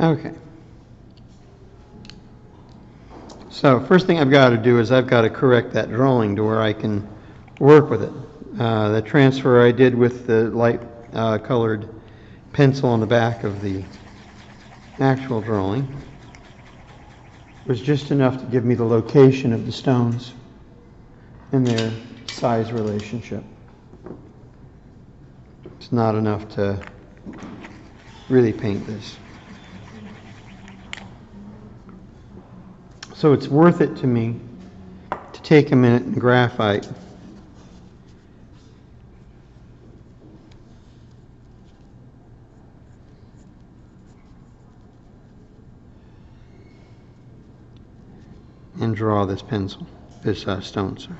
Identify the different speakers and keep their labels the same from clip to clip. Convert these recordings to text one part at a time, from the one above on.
Speaker 1: Okay. So first thing I've got to do is I've got to correct that drawing to where I can work with it. The transfer I did with the light colored pencil on the back of the actual drawing was just enough to give me the location of the stones and their size relationship. It's not enough to really paint this. So it's worth it to me to take a minute and graphite and draw this stone, sorry.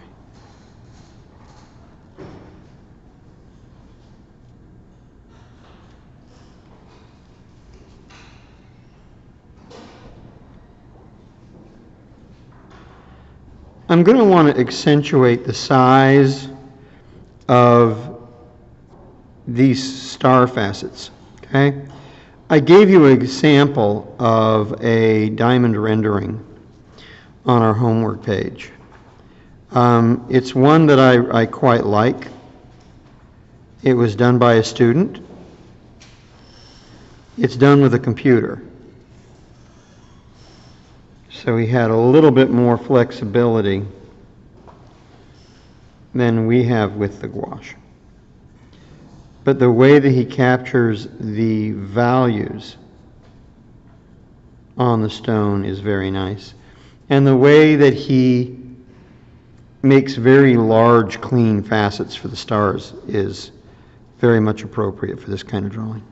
Speaker 1: I'm going to want to accentuate the size of these star facets, okay? I gave you an example of a diamond rendering on our homework page. It's one that I quite like. It was done by a student. It's done with a computer. So he had a little bit more flexibility than we have with the gouache. But the way that he captures the values on the stone is very nice. And the way that he makes very large, clean facets for the stars is very much appropriate for this kind of drawing.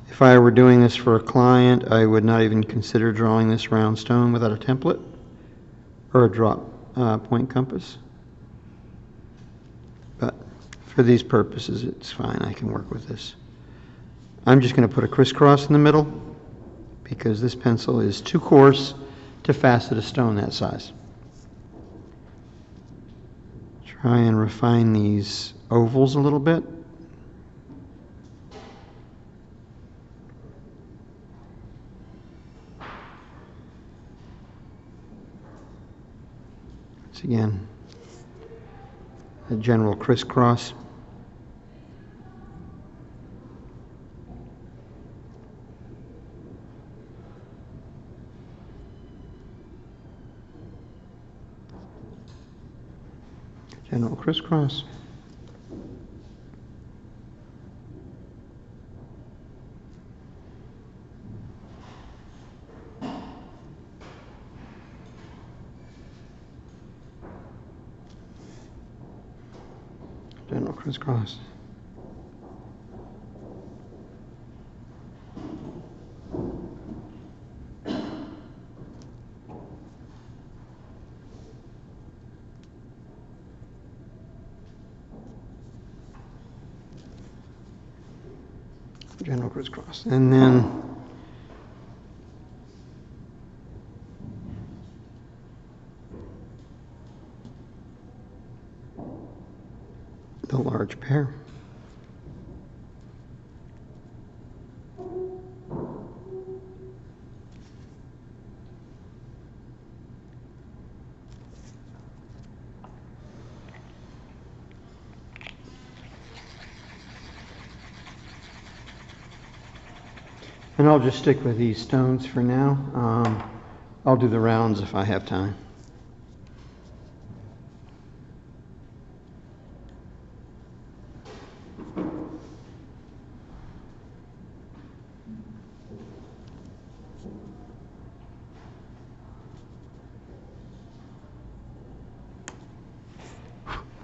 Speaker 1: If I were doing this for a client, I would not even consider drawing this round stone without a template or a drop point compass. But for these purposes, it's fine. I can work with this. I'm just going to put a crisscross in the middle because this pencil is too coarse to facet a stone that size. Try and refine these ovals a little bit. Once again, a general crisscross. General crisscross. General crisscross. General crisscross. And then the large pear. And I'll just stick with these stones for now. I'll do the rounds if I have time.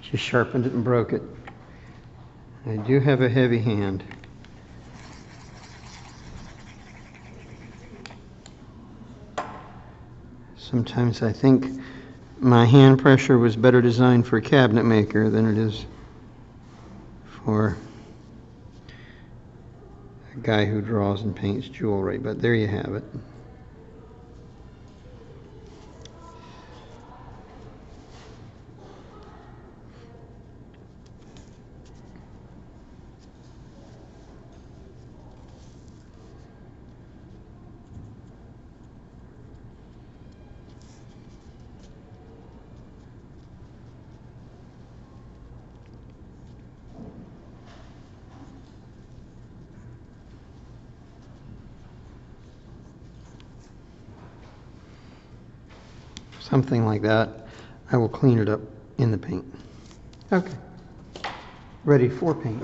Speaker 1: Just sharpened it and broke it. I do have a heavy hand. Sometimes I think my hand pressure was better designed for a cabinet maker than it is for a guy who draws and paints jewelry, but there you have it. something like that, I will clean it up in the paint. Okay, ready for paint.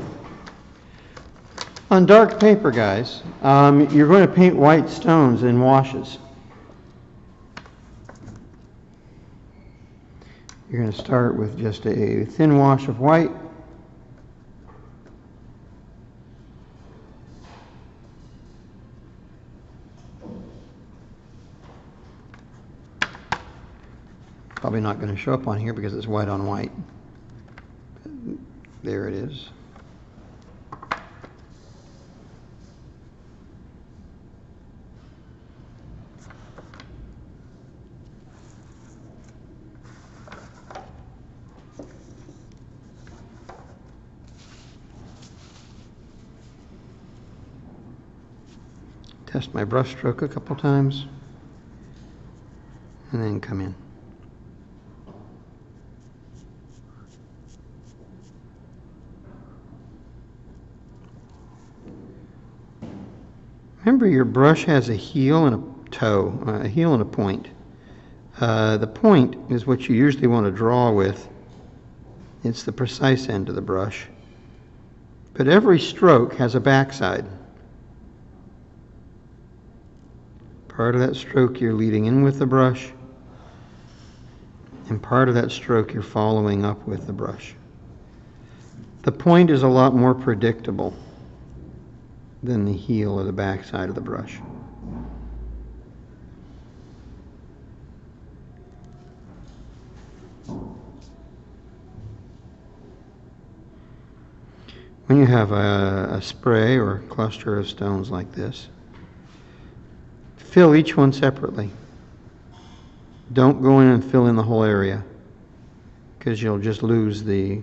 Speaker 1: On dark paper, guys, you're going to paint white stones in washes. You're going to start with just a thin wash of white. Probably not going to show up on here because it's white on white. There it is. Test my brush stroke a couple times and then come in. Remember, your brush has a heel and a toe, a heel and a point. The point is what you usually want to draw with. It's the precise end of the brush. But every stroke has a backside. Part of that stroke you're leading in with the brush, and part of that stroke you're following up with the brush. The point is a lot more predictable than the heel or the backside of the brush. When you have a spray or a cluster of stones like this, fill each one separately. Don't go in and fill in the whole area, because you'll just lose the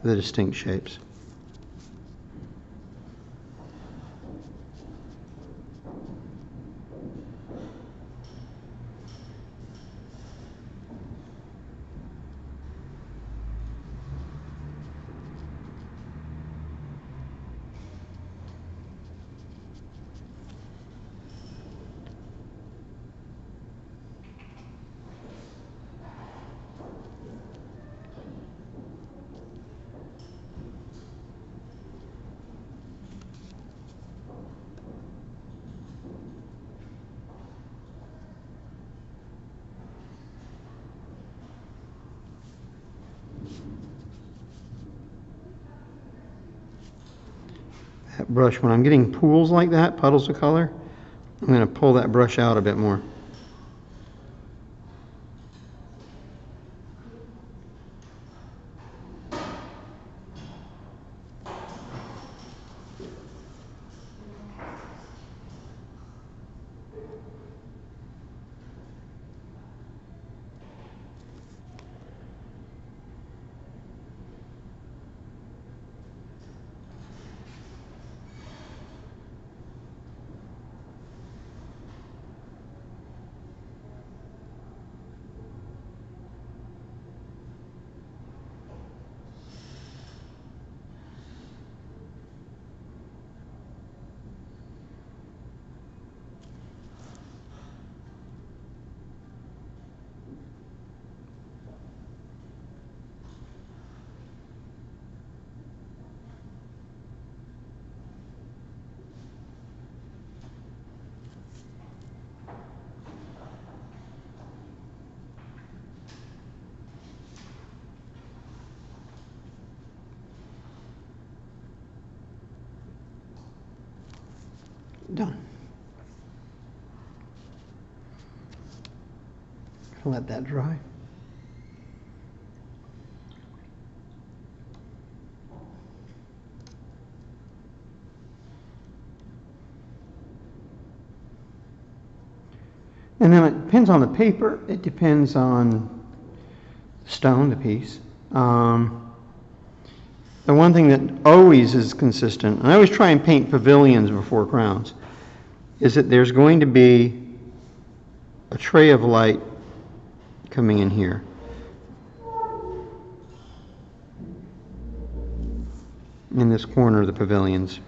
Speaker 1: distinct shapes. That brush, when I'm getting pools like that, puddles of color, I'm going to pull that brush out a bit more. Done. Let that dry. And then it depends on the paper. It depends on the stone, the piece. The one thing that always is consistent, and I always try and paint pavilions before crowns, is that there's going to be a tray of light coming in here. In this corner of the pavilions.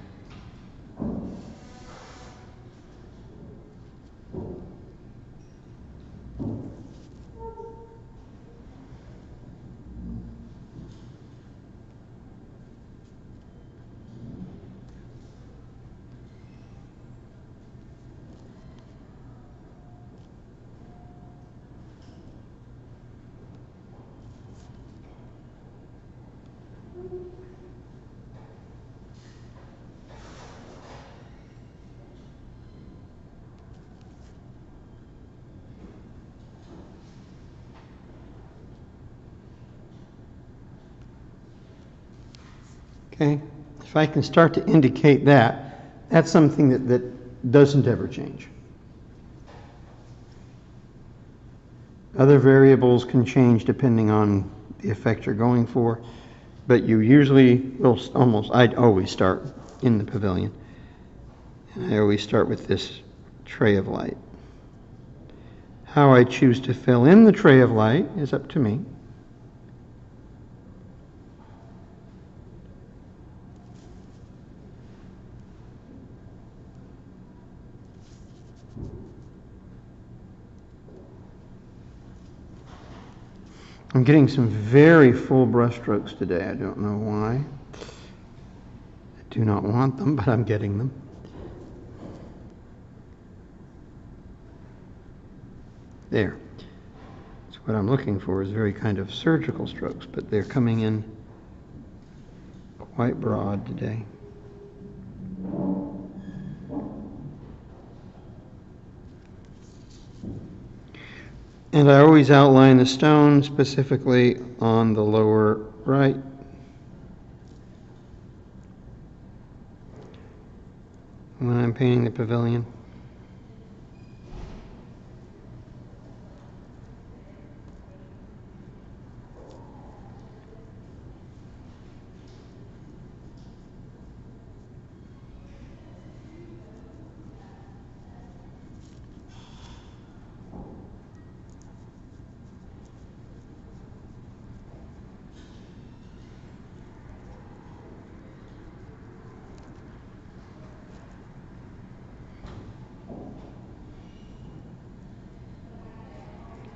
Speaker 1: Okay? If I can start to indicate that, that's something that doesn't ever change. Other variables can change depending on the effect you're going for, but you usually will I'd always start in the pavilion. And I always start with this tray of light. How I choose to fill in the tray of light is up to me. I'm getting some very full brush strokes today. I don't know why. I do not want them, but I'm getting them. There. So what I'm looking for is very kind of surgical strokes, but they're coming in quite broad today. And I always outline the stone specifically on the lower right. When I'm painting the pavilion.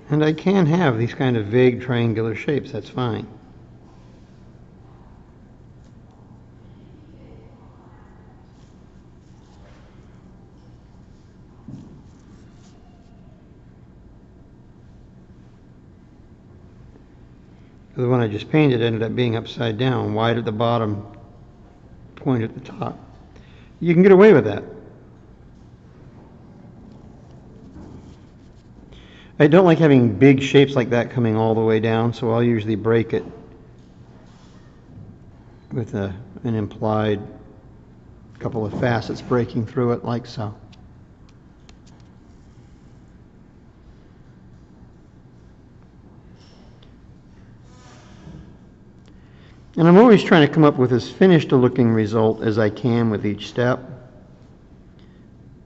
Speaker 1: And I can have these kind of vague triangular shapes, that's fine. The one I just painted ended up being upside down, wide at the bottom, point at the top. You can get away with that. I don't like having big shapes like that coming all the way down, so I'll usually break it with an implied couple of facets breaking through it like so. And I'm always trying to come up with as finished a looking result as I can with each step.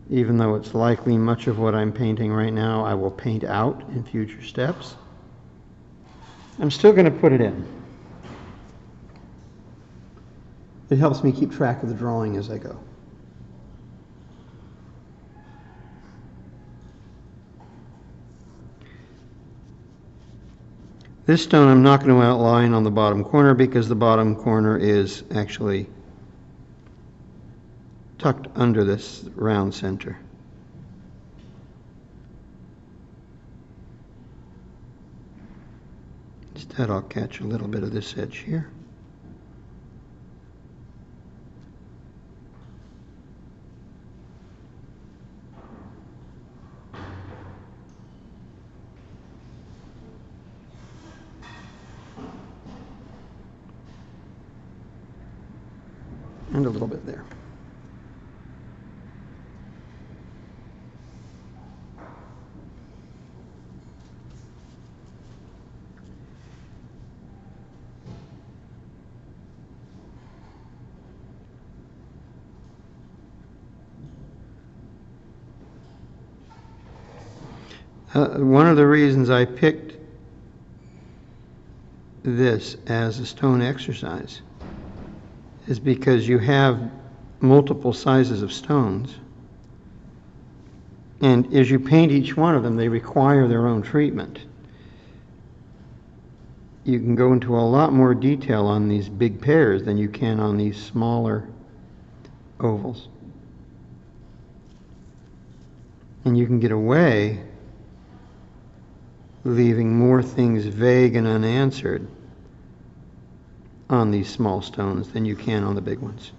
Speaker 1: Even though it's likely much of what I'm painting right now I will paint out in future steps, I'm still going to put it in. It helps me keep track of the drawing as I go. This stone I'm not going to outline on the bottom corner because the bottom corner is actually tucked under this round center. Instead, I'll catch a little bit of this edge here. And a little bit there. One of the reasons I picked this as a stone exercise is because you have multiple sizes of stones. And as you paint each one of them, they require their own treatment. You can go into a lot more detail on these big pairs than you can on these smaller ovals. And you can get away leaving more things vague and unanswered on these small stones than you can on the big ones.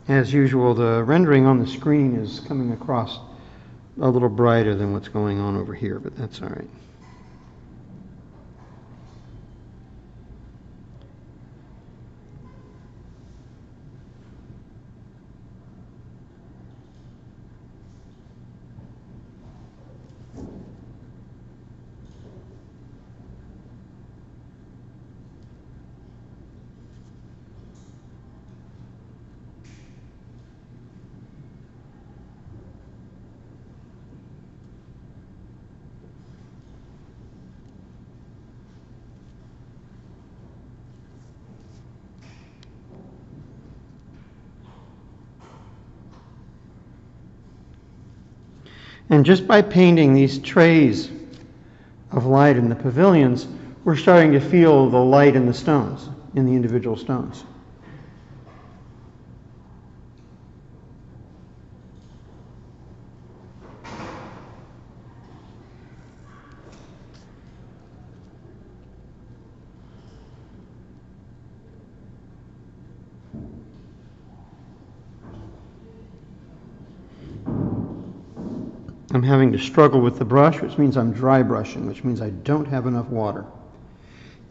Speaker 1: As usual, the rendering on the screen is coming across a little brighter than what's going on over here, but that's all right. And just by painting these trays of light in the pavilions, we're starting to feel the light in the stones, in the individual stones. I'm having to struggle with the brush, which means I'm dry brushing, which means I don't have enough water.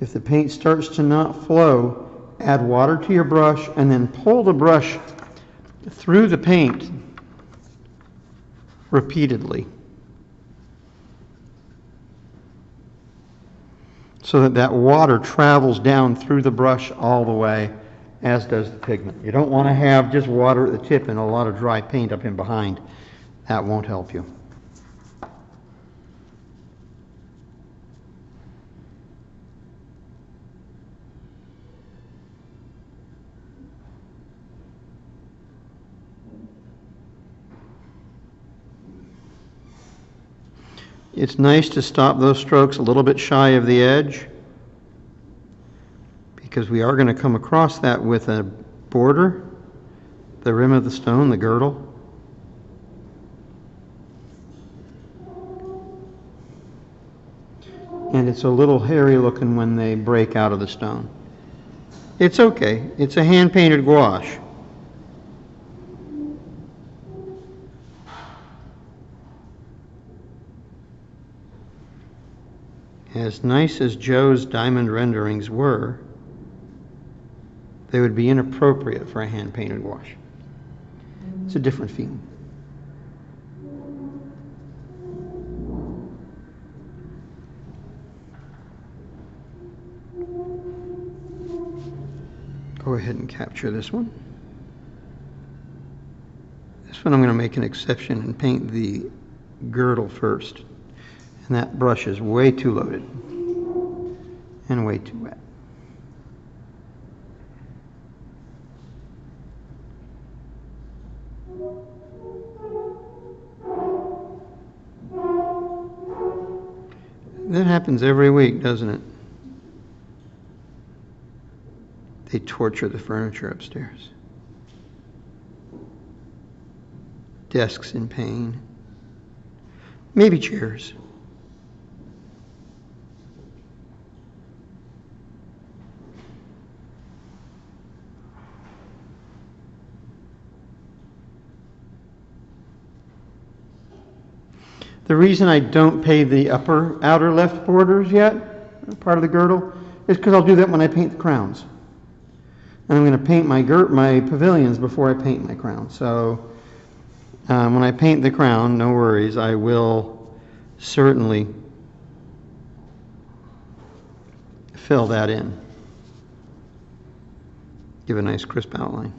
Speaker 1: If the paint starts to not flow, add water to your brush and then pull the brush through the paint repeatedly so that that water travels down through the brush all the way, as does the pigment. You don't want to have just water at the tip and a lot of dry paint up in behind. That won't help you. It's nice to stop those strokes a little bit shy of the edge because we are going to come across that with a border, the rim of the stone, the girdle. And it's a little hairy looking when they break out of the stone. It's okay. It's a hand-painted gouache. As nice as Joe's diamond renderings were, they would be inappropriate for a hand-painted gouache. It's a different feeling. Go ahead and capture this one. This one I'm going to make an exception and paint the girdle first. And that brush is way too loaded and way too wet. That happens every week, doesn't it? They torture the furniture upstairs. Desks in pain. Maybe chairs. The reason I don't paint the outer left borders yet, part of the girdle, is because I'll do that when I paint the crowns. And I'm going to paint my pavilions before I paint my crown. So when I paint the crown, no worries, I will certainly fill that in. Give a nice crisp outline.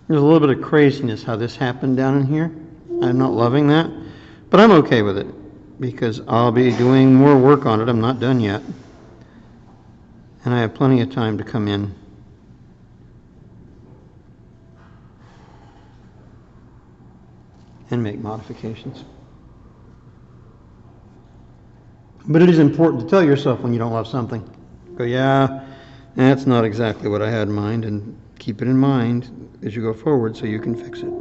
Speaker 1: There's a little bit of craziness how this happened down in here. I'm not loving that, but I'm okay with it because I'll be doing more work on it. I'm not done yet. And I have plenty of time to come in and make modifications. But it is important to tell yourself when you don't love something. Go, yeah, that's not exactly what I had in mind, and keep it in mind as you go forward so you can fix it.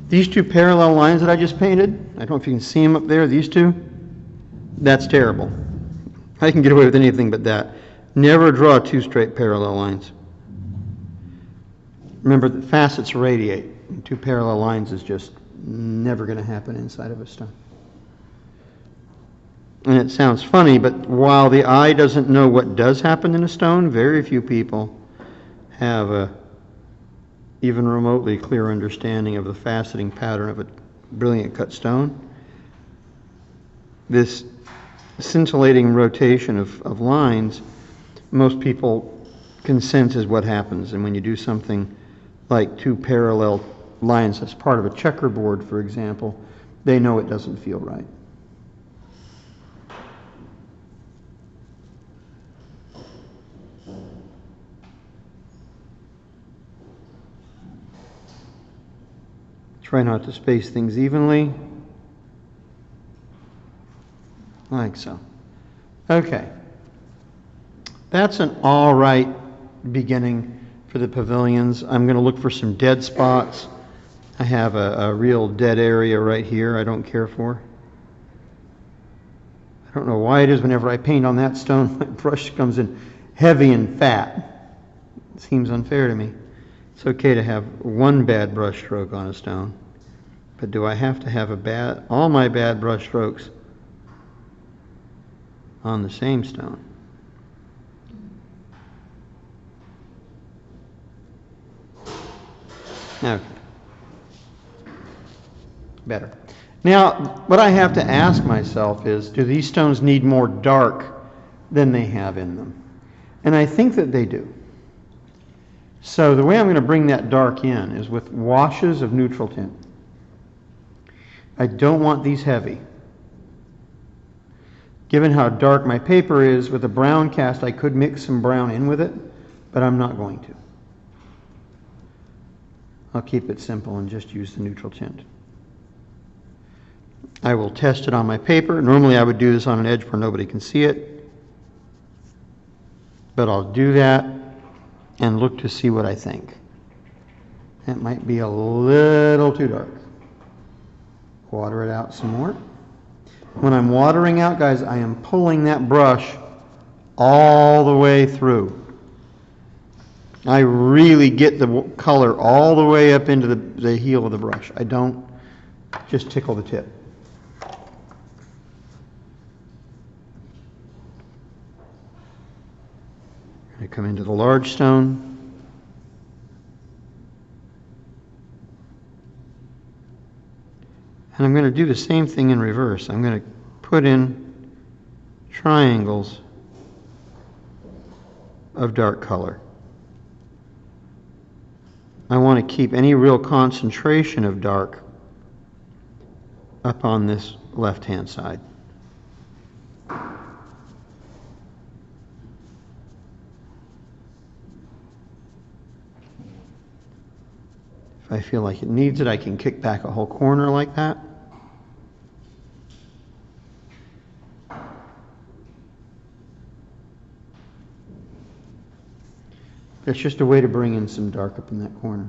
Speaker 1: These two parallel lines that I just painted, I don't know if you can see them up there, these two, that's terrible. I can get away with anything but that. Never draw two straight parallel lines. Remember that facets radiate, and two parallel lines is just never going to happen inside of a stone. And it sounds funny, but while the eye doesn't know what does happen in a stone, very few people have a even remotely clear understanding of the faceting pattern of a brilliant cut stone. This scintillating rotation of lines, most people can sense is what happens. And when you do something like two parallel lines as part of a checkerboard, for example, they know it doesn't feel right. Try not to space things evenly, like so. Okay, that's an all right beginning for the pavilions. I'm going to look for some dead spots. I have a real dead area right here I don't care for. I don't know why it is whenever I paint on that stone, my brush comes in heavy and fat. It seems unfair to me. It's okay to have one bad brush stroke on a stone, but do I have to have all my bad brush strokes on the same stone? Okay. Better. Now, what I have to ask myself is, do these stones need more dark than they have in them? And I think that they do. So the way I'm going to bring that dark in is with washes of neutral tint. I don't want these heavy. Given how dark my paper is, with a brown cast I could mix some brown in with it, but I'm not going to. I'll keep it simple and just use the neutral tint. I will test it on my paper. Normally I would do this on an edge where nobody can see it, but I'll do that and look to see what I think. That might be a little too dark. Water it out some more. When I'm watering out, guys, I am pulling that brush all the way through. I really get the color all the way up into the heel of the brush. I don't just tickle the tip. I come into the large stone. And I'm going to do the same thing in reverse. I'm going to put in triangles of dark color. I want to keep any real concentration of dark up on this left-hand side. If I feel like it needs it, I can kick back a whole corner like that. It's just a way to bring in some dark up in that corner.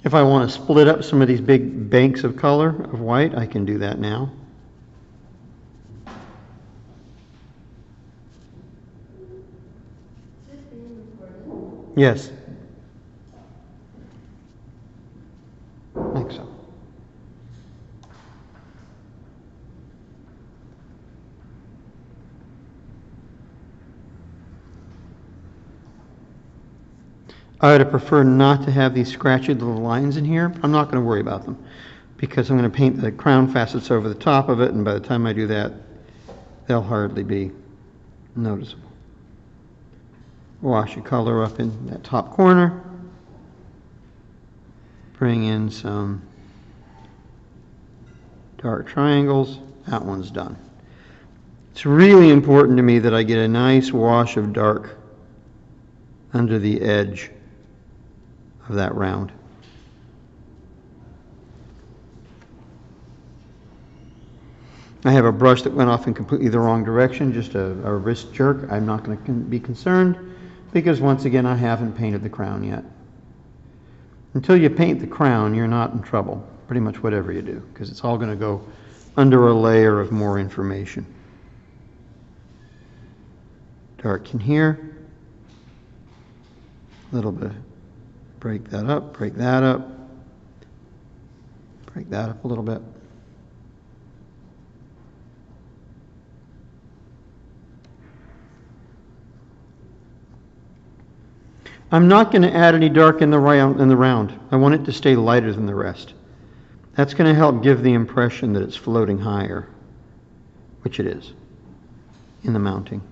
Speaker 1: If I want to split up some of these big banks of color of white, I can do that now. Yes. I think so. I would prefer not to have these scratchy little lines in here. I'm not going to worry about them because I'm going to paint the crown facets over the top of it, and by the time I do that, they'll hardly be noticeable. Wash your color up in that top corner. Bring in some dark triangles. That one's done. It's really important to me that I get a nice wash of dark under the edge of that round. I have a brush that went off in completely the wrong direction, just a wrist jerk. I'm not going to be concerned because once again I haven't painted the crown yet. Until you paint the crown, you're not in trouble, pretty much whatever you do, because it's all going to go under a layer of more information. Dark in here. A little bit. Break that up, break that up. Break that up a little bit. I'm not going to add any dark in the round. I want it to stay lighter than the rest. That's going to help give the impression that it's floating higher, which it is in the mounting.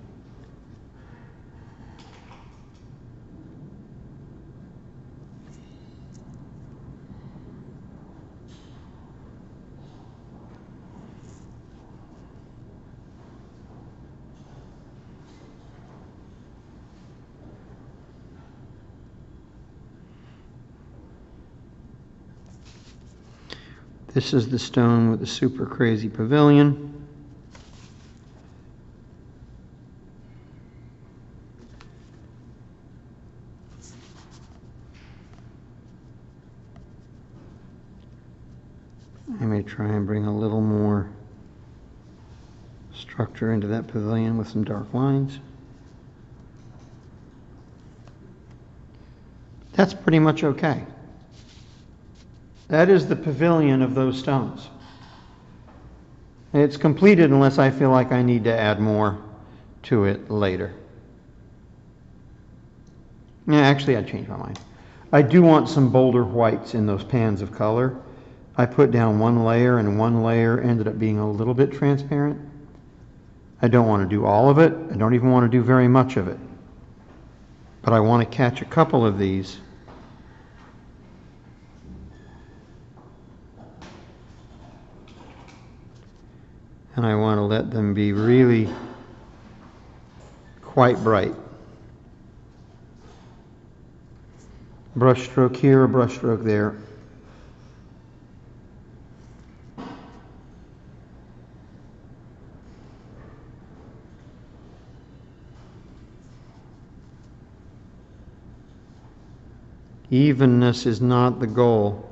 Speaker 1: This is the stone with the super crazy pavilion. I may try and bring a little more structure into that pavilion with some dark lines. That's pretty much okay. That is the pavilion of those stones. It's completed unless I feel like I need to add more to it later. Yeah, actually, I changed my mind. I do want some bolder whites in those pans of color. I put down one layer, and one layer ended up being a little bit transparent. I don't want to do all of it. I don't even want to do very much of it. But I want to catch a couple of these. And I want to let them be really quite bright. Brush stroke here, a brush stroke there. Evenness is not the goal.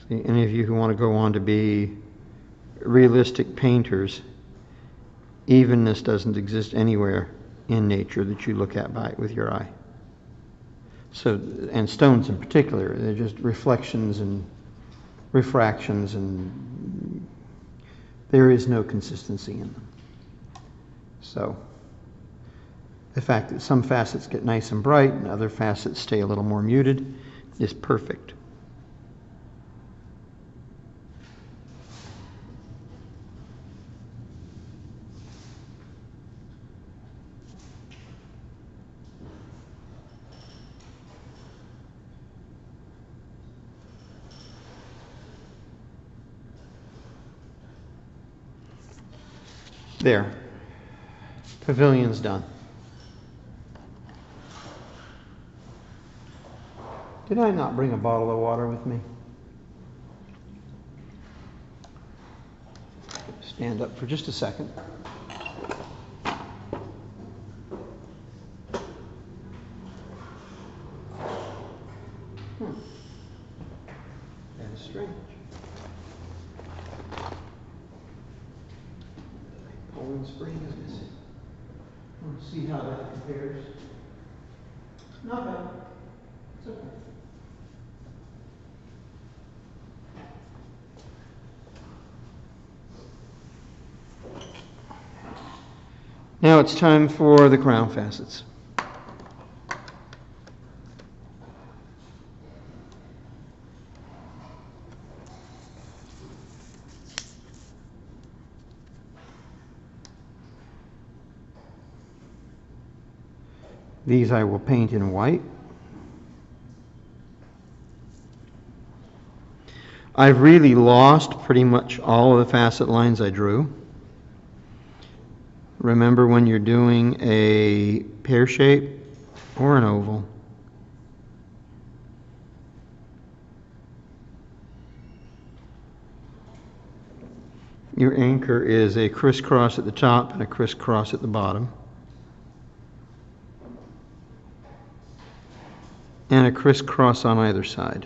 Speaker 1: Any of you who want to go on to be realistic painters, evenness doesn't exist anywhere in nature that you look at with your eye. So, and stones in particular, they're just reflections and refractions, and there is no consistency in them. So, the fact that some facets get nice and bright and other facets stay a little more muted is perfect. There. Pavilion's done. Did I not bring a bottle of water with me? Stand up for just a second. That is strange. Poland Spring is missing. Let's see how that compares. Not bad. It's okay. Now it's time for the crown facets. These I will paint in white. I've really lost pretty much all of the facet lines I drew. Remember, when you're doing a pear shape or an oval, your anchor is a crisscross at the top and a crisscross at the bottom, and a crisscross on either side.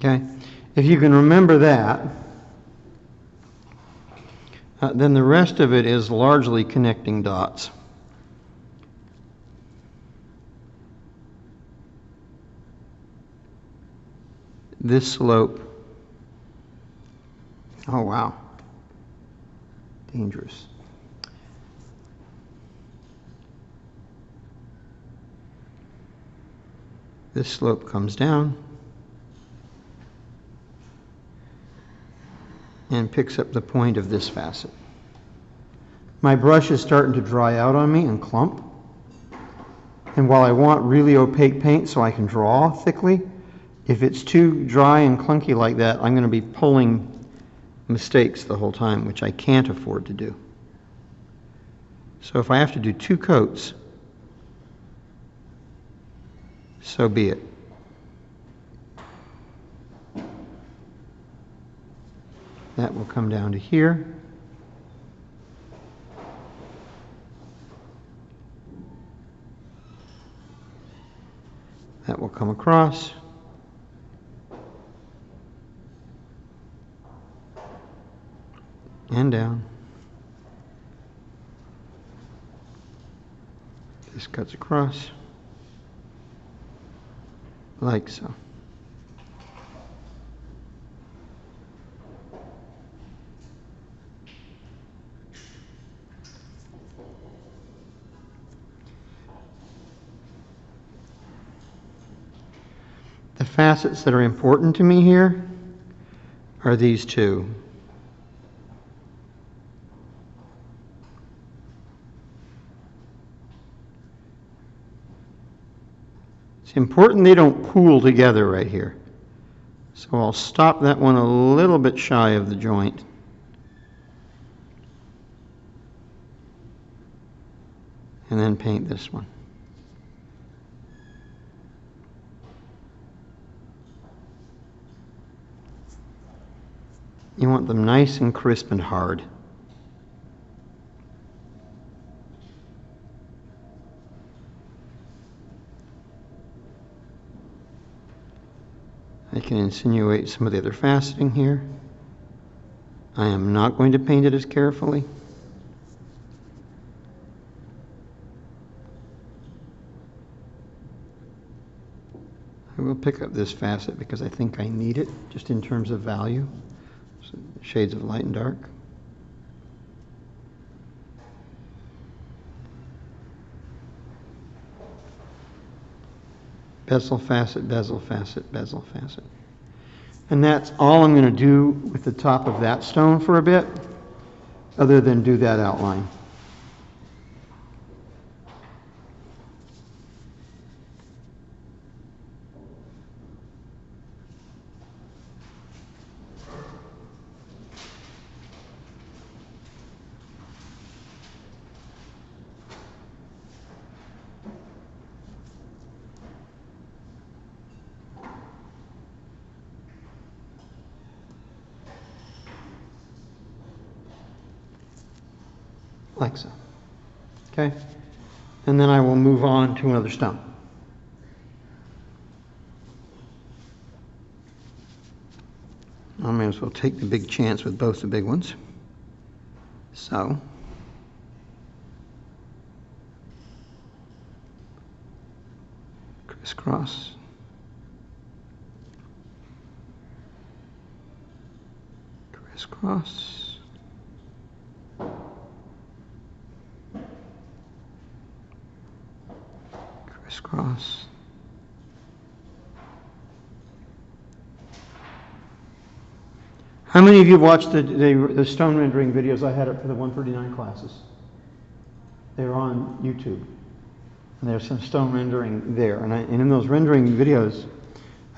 Speaker 1: Okay, if you can remember that, then the rest of it is largely connecting dots. This slope, oh wow, dangerous. This slope comes down and picks up the point of this facet. My brush is starting to dry out on me and clump. And while I want really opaque paint so I can draw thickly, if it's too dry and clunky like that, I'm going to be pulling mistakes the whole time, which I can't afford to do. So if I have to do 2 coats, so be it. That will come down to here. That will come across. And down. This cuts across like so. The facets that are important to me here are these 2. It's important they don't pool together right here. So I'll stop that one a little bit shy of the joint. And then paint this one. You want them nice and crisp and hard. I can insinuate some of the other faceting here. I am not going to paint it as carefully. I will pick up this facet because I think I need it, just in terms of value. So shades of light and dark. Bezel facet, bezel facet, bezel facet. And that's all I'm going to do with the top of that stone for a bit, other than do that outline. Like so. Okay? and then I will move on to another stone. I may as well take the big chance with both the big ones. So, crisscross. Crisscross. Crisscross. How many of you have watched the stone rendering videos I had up for the 139 classes? They're on YouTube. And there's some stone rendering there. And in those rendering videos,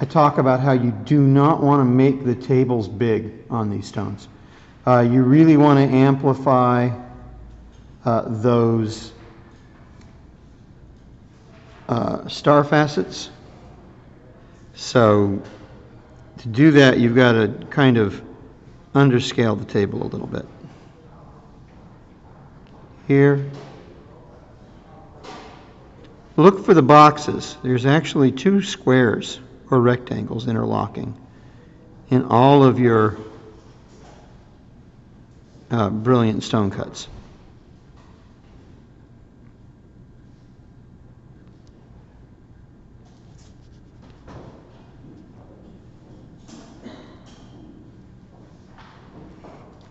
Speaker 1: I talk about how you do not want to make the tables big on these stones. You really want to amplify those star facets. So to do that, you've got to kind of underscale the table a little bit. Here. Look for the boxes. There's actually 2 squares or rectangles interlocking in all of your brilliant stone cuts.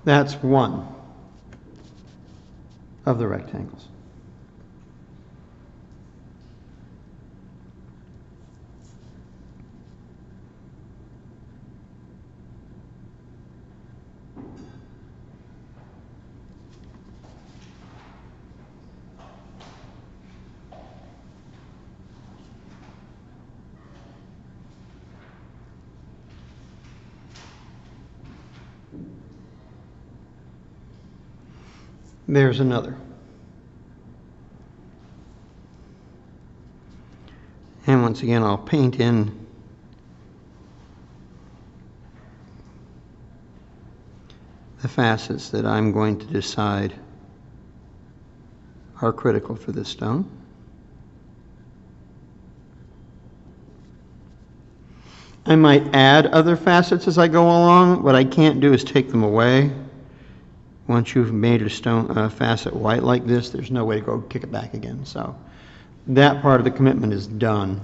Speaker 1: That's one of the rectangles. There's another. And once again, I'll paint in the facets that I'm going to decide are critical for this stone. I might add other facets as I go along. What I can't do is take them away. Once you've made a stone facet white like this, there's no way to go kick it back again. So that part of the commitment is done.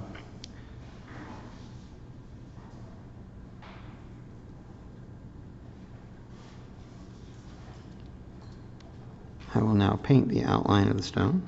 Speaker 1: I will now paint the outline of the stone.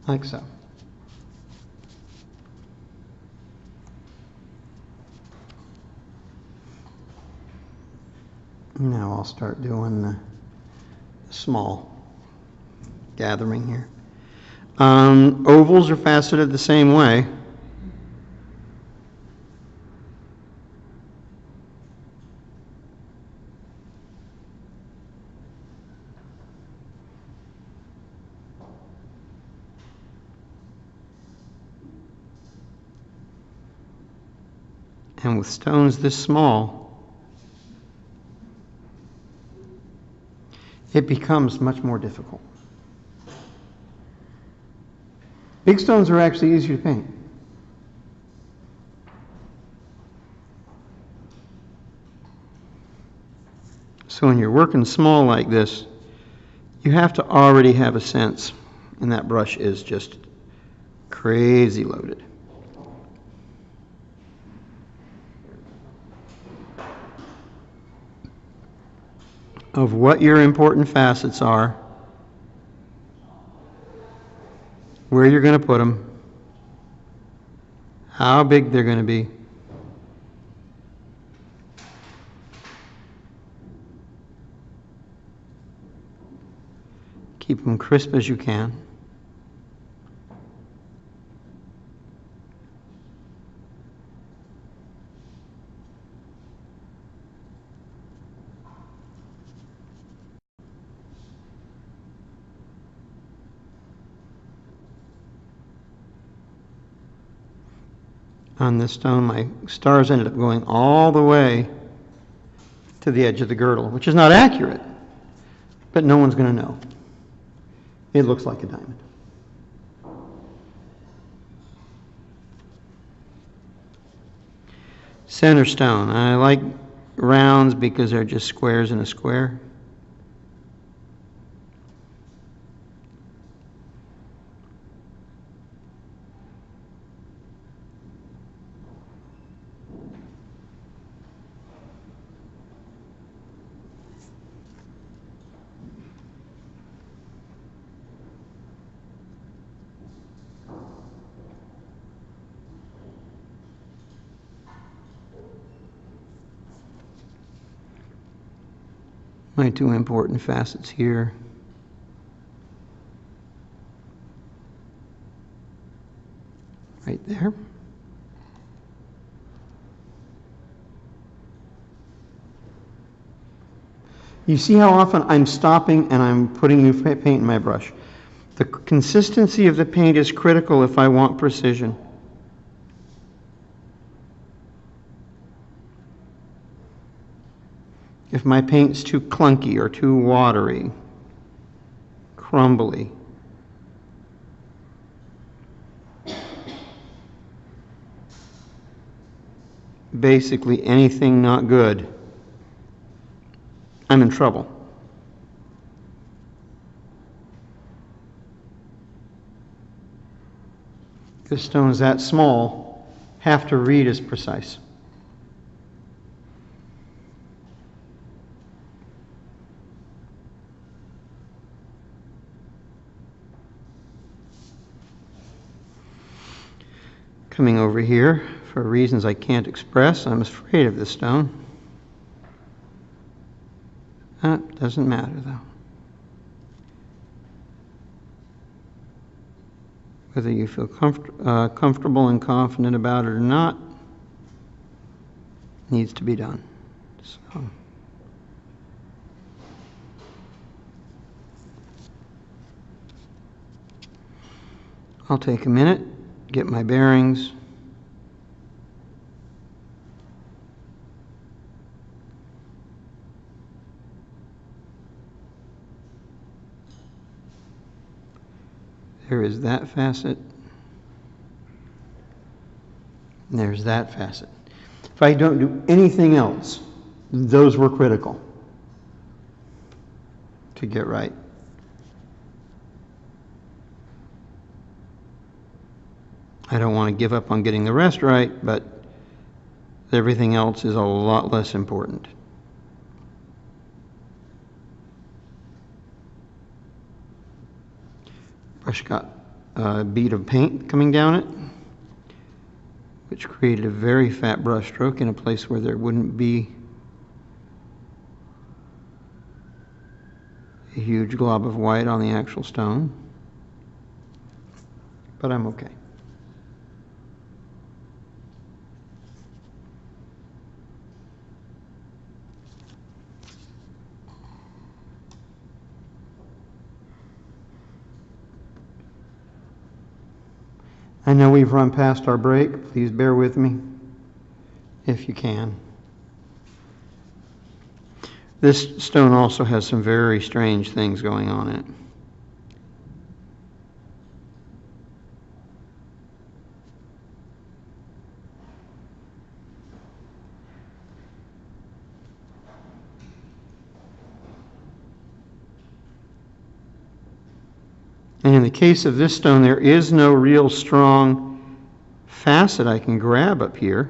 Speaker 1: Like so. Now I'll start doing the small gathering here. Ovals are faceted the same way. And with stones this small, it becomes much more difficult. Big stones are actually easier to paint. So when you're working small like this, you have to already have a sense, and that brush is just crazy loaded. Of what your important facets are, where you're going to put them, how big they're going to be. Keep them crisp as you can. On this stone, my stars ended up going all the way to the edge of the girdle, which is not accurate, but no one's going to know. It looks like a diamond. Center stone. I like rounds because they're just squares in a square. My two important facets here. Right there. You see how often I'm stopping and I'm putting new paint in my brush. The consistency of the paint is critical if I want precision. If my paint's too clunky or too watery, crumbly, basically anything not good, I'm in trouble. This stone is that small, have to read as precise. Coming over here, for reasons I can't express, I'm afraid of this stone. That doesn't matter though. Whether you feel comfortable and confident about it or not, needs to be done. So. I'll take a minute, get my bearings. There is that facet. And there's that facet. If I don't do anything else, those were critical to get right. I don't want to give up on getting the rest right, but everything else is a lot less important. Brush got a bead of paint coming down it, which created a very fat brush stroke in a place where there wouldn't be a huge glob of white on the actual stone. But I'm okay. I know we've run past our break. Please bear with me if you can. This stone also has some very strange things going on in it. And in the case of this stone, there is no real strong facet I can grab up here.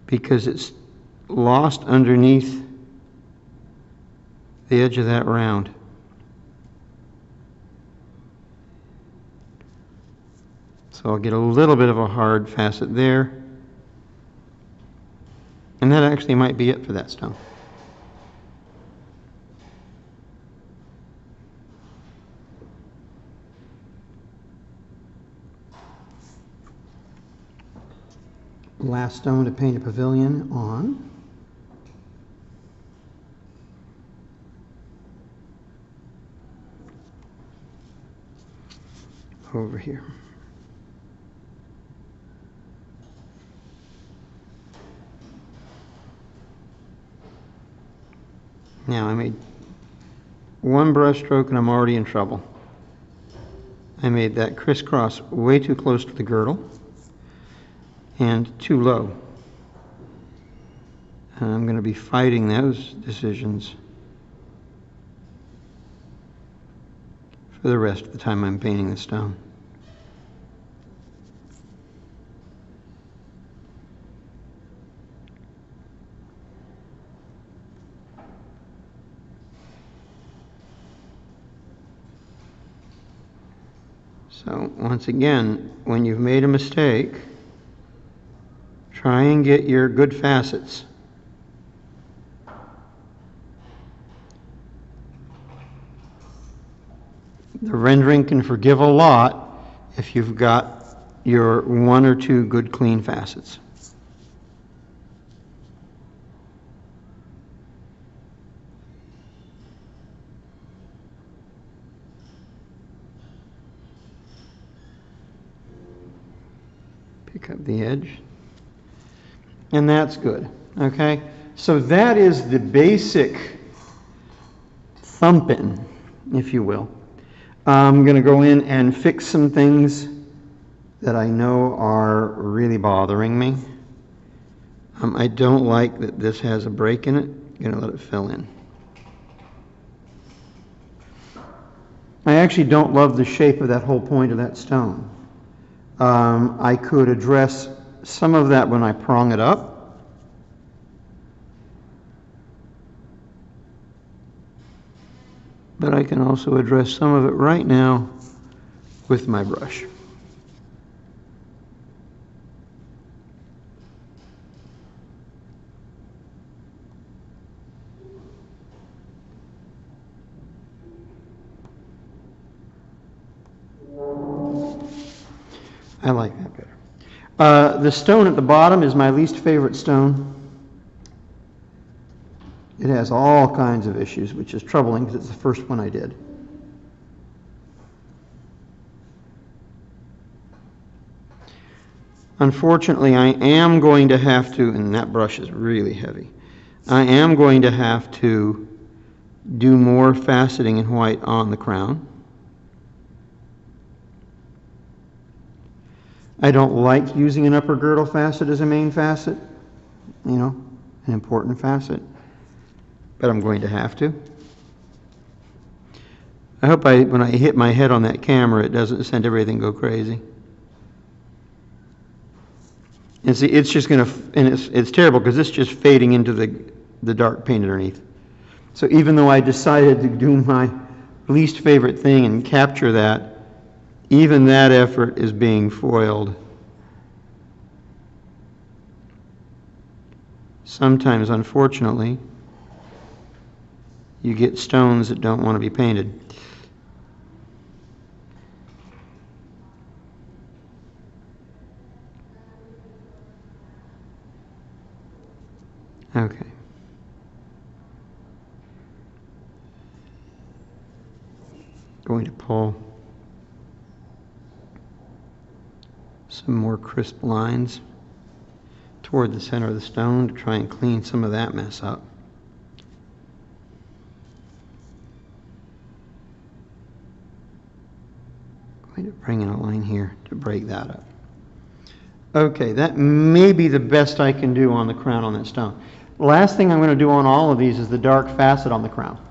Speaker 1: Because it's lost underneath the edge of that round. So So I'll get a little bit of a hard facet there. And that actually might be it for that stone. Last stone to paint a pavilion on. Over here. Now I made one brush stroke and I'm already in trouble. I made that crisscross way too close to the girdle and too low. And I'm going to be fighting those decisions for the rest of the time I'm painting the stone. So once again, when you've made a mistake, try and get your good facets. The rendering can forgive a lot if you've got your one or two good clean facets. Pick up the edge. And that's good, okay? So that is the basic thumping, if you will. I'm going to go in and fix some things that I know are really bothering me. I don't like that this has a break in it. I'm going to let it fill in. I actually don't love the shape of that whole point of that stone. I could address some of that when I prong it up. But I can also address some of it right now with my brush. I like that better. The stone at the bottom is my least favorite stone. It has all kinds of issues, which is troubling because it's the first one I did. Unfortunately, I am going to have to, and that brush is really heavy, I am going to have to do more faceting in white on the crown. I don't like using an upper girdle facet as a main facet, you know, an important facet, but I'm going to have to. I hope when I hit my head on that camera, it doesn't send everything go crazy. And see, it's just going to, and it's terrible because it's just fading into the dark paint underneath. So even though I decided to do my least favorite thing and capture that, even that effort is being foiled. Sometimes, unfortunately, you get stones that don't want to be painted. Okay. Going to pull some more crisp lines toward the center of the stone to try and clean some of that mess up. Going to bring in a line here to break that up. Okay, that may be the best I can do on the crown on that stone. The last thing I'm going to do on all of these is the dark facet on the crown.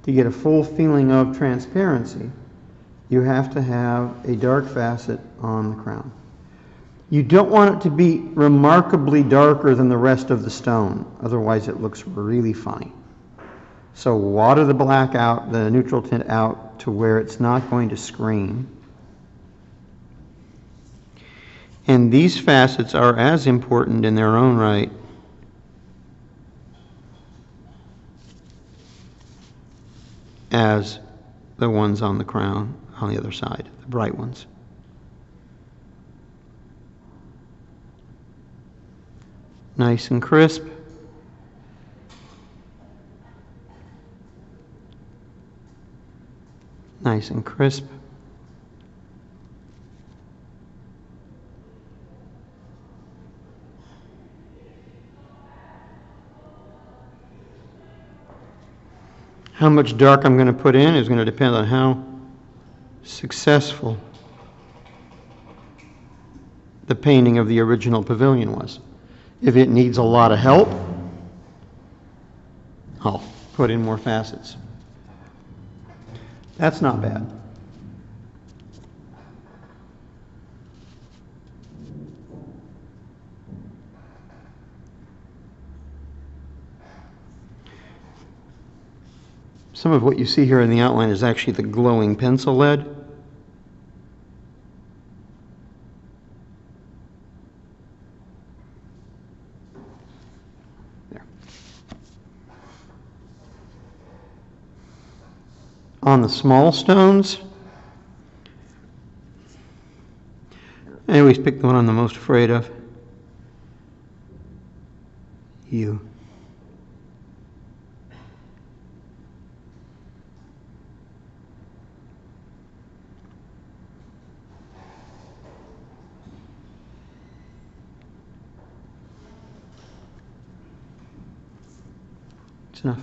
Speaker 1: To get a full feeling of transparency, you have to have a dark facet on the crown. You don't want it to be remarkably darker than the rest of the stone, otherwise it looks really funny. So water the black out, the neutral tint out, to where it's not going to screen. And these facets are as important in their own right as the ones on the crown on the other side, the bright ones. Nice and crisp. Nice and crisp. How much dark I'm going to put in is going to depend on how successful the painting of the original pavilion was. If it needs a lot of help, I'll put in more facets. That's not bad. Some of what you see here in the outline is actually the glowing pencil lead. There. On the small stones, I always pick the one I'm the most afraid of. You. It's enough.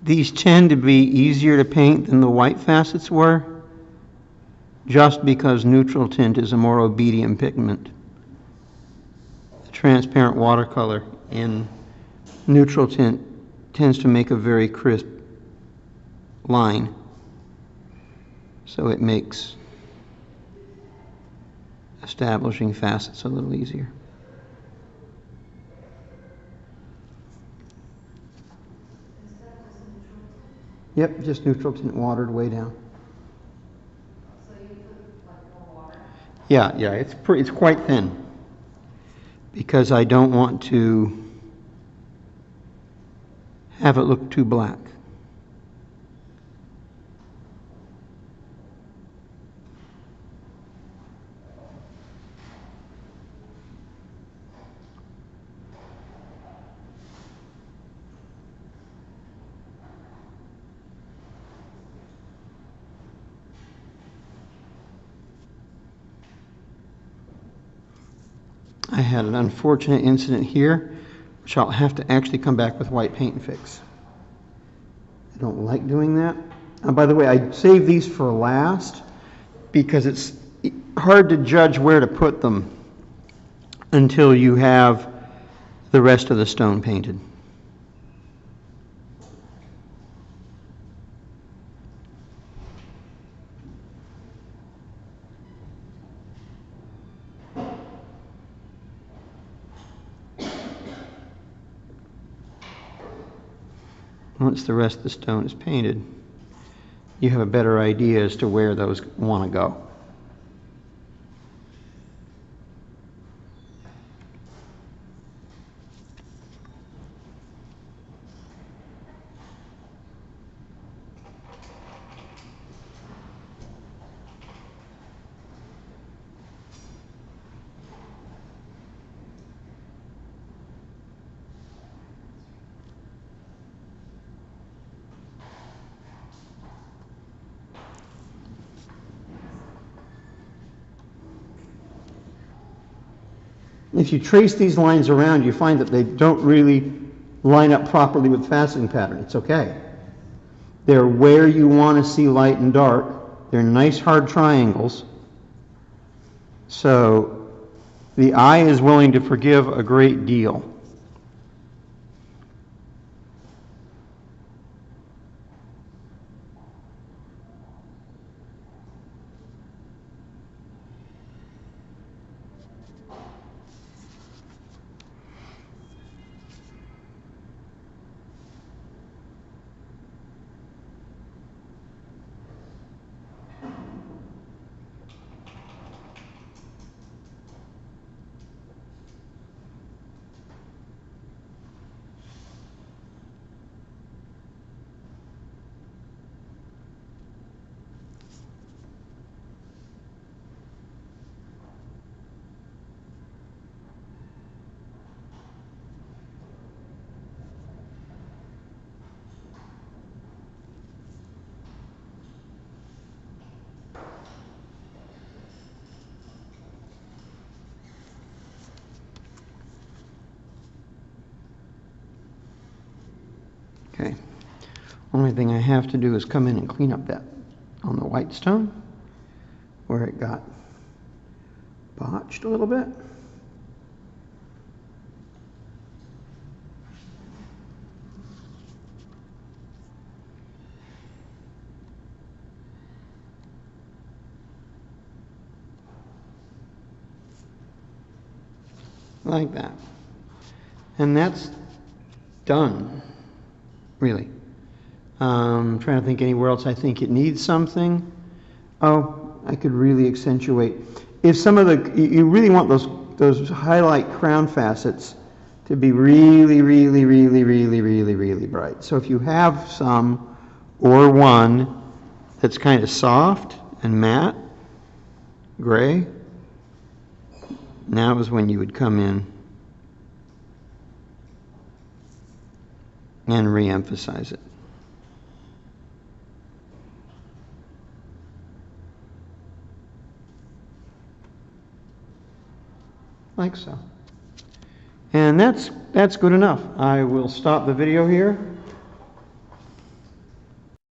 Speaker 1: These tend to be easier to paint than the white facets were, just because neutral tint is a more obedient pigment. The transparent watercolor in neutral tint tends to make a very crisp line, so it makes establishing facets a little easier. Yep, just neutral tint watered way down.
Speaker 2: So you put like more water?
Speaker 1: Yeah, it's quite thin because I don't want to have it look too black. I had an unfortunate incident here, which I'll have to actually come back with white paint and fix. I don't like doing that. By the way, I saved these for last because it's hard to judge where to put them until you have the rest of the stone painted. Once the rest of the stone is painted, you have a better idea as to where those want to go. If you trace these lines around, you find that they don't really line up properly with faceting pattern. It's okay. They're where you want to see light and dark. They're nice hard triangles. So the eye is willing to forgive a great deal. Okay. Only thing I have to do is come in and clean up that on the white stone where it got botched a little bit. Like that. And that's done, really. Trying to think anywhere else I think it needs something. Oh, I could really accentuate. If some of the, you really want those highlight crown facets to be really, really, really, really, really, really bright. So if you have some or one that's kind of soft and matte, gray, now is when you would come in and re-emphasize it. Like so. And that's good enough. I will stop the video here.